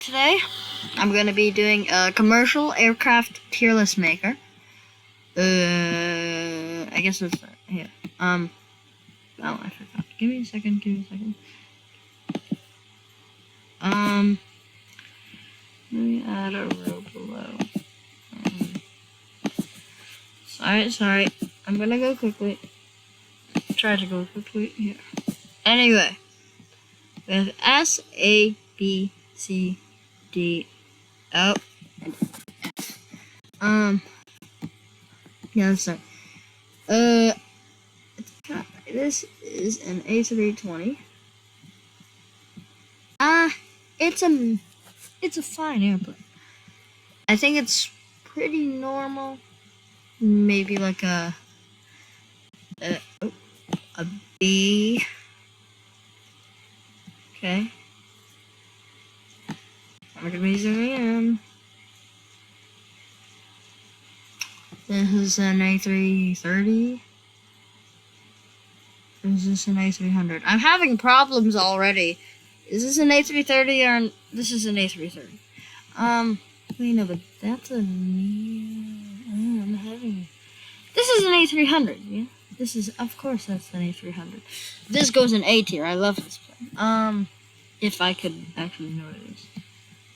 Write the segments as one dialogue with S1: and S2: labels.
S1: Today, I'm going to be doing a commercial aircraft tier list maker. I guess it's here. Oh, I forgot. Give me a second. Let me add a row below. Sorry. I'm gonna go quickly. Try to go quickly here. Anyway, we have S, A, B, C, D, O, and F. Yeah, let's start. This is an A320. It's a fine airplane. I think it's pretty normal. Maybe like a B. Okay. I'm gonna be zooming in. This is an A330. Is this an A300? I'm having problems already. Is this an A330 or this is an A330? Wait, no, but that's a I'm having. This is an A300. Yeah, this is, of course, that's an A300. This goes in A tier. I love this plane. If I could actually know what it is.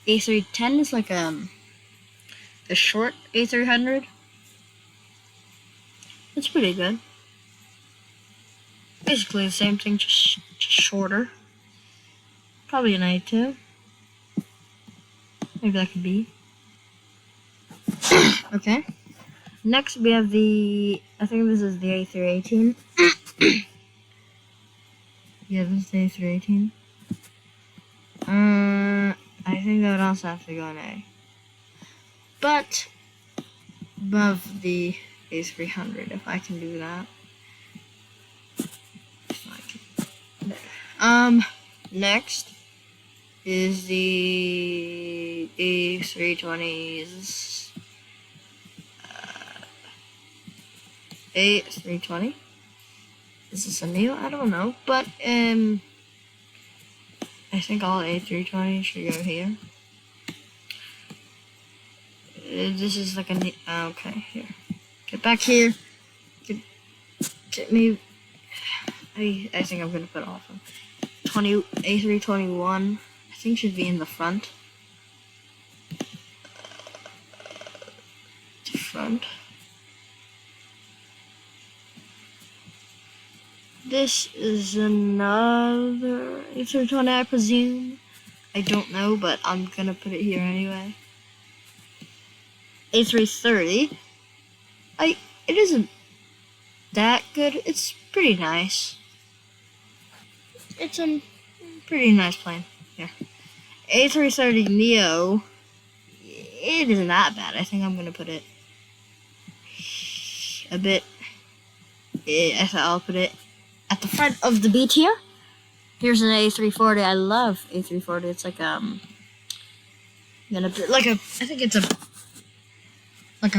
S1: A310 is like a short A300. It's pretty good. Basically the same thing, just shorter. Probably an A2. Maybe that could be. Okay. Next we have I think this is the A318. Yeah, this is the A318. I think that would also have to go in A. But above the A300, if I can do that. Next is the A320's A320. Is this a new? I don't know, but I think all A320s should go here. This is like a new. Okay, here. Get back here. Get me. I think I'm gonna put off. A321, I think should be in the front. The front. This is another A320, I presume. I don't know, but I'm gonna put it here anyway. A330. It isn't that good. It's pretty nice. It's a pretty nice plane. Yeah. A330 Neo. It isn't that bad. I think I'm gonna put it a bit. I'll put it at the front of the B tier. Here's an A340. I love A340. It's like I think it's a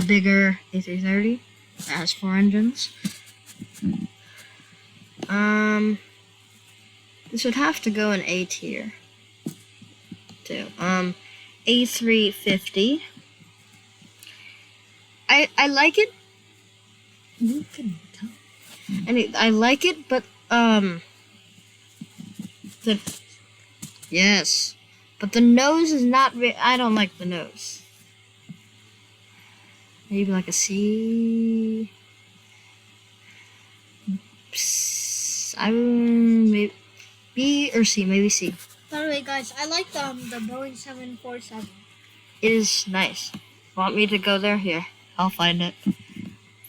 S1: bigger A330 that has 4 engines. This would have to go in A tier too. A350. I like it. You couldn't tell. I like it, but but the nose is not. I don't like the nose. Maybe like a C. Maybe B or C. Maybe C.
S2: By the way, guys, I like the Boeing 747.
S1: It is nice. Want me to go there? Here, I'll find it.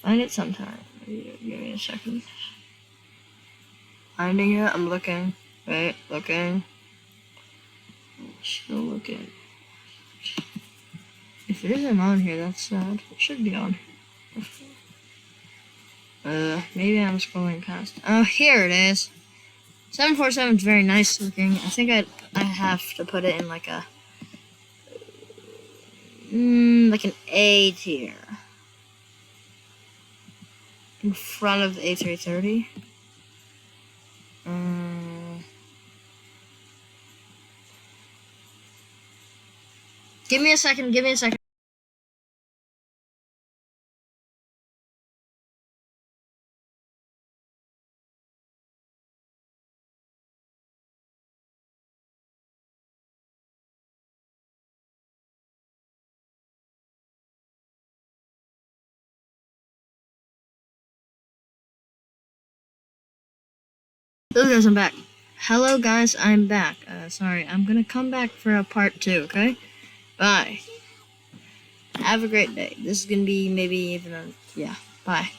S1: Find it sometime. Give me a second. Finding it. I'm looking. Wait, looking. Still looking. If it isn't on here, that's sad. It should be on. Maybe I'm scrolling past. Oh, here it is. 747 is very nice looking. I think I have to put it in like an A tier. In front of the A330. Give me a second. Give me a second. Hello guys, I'm back. Hello guys, I'm back. Sorry, I'm gonna come back for a part 2, okay? Bye. Have a great day. This is gonna be maybe even yeah, bye.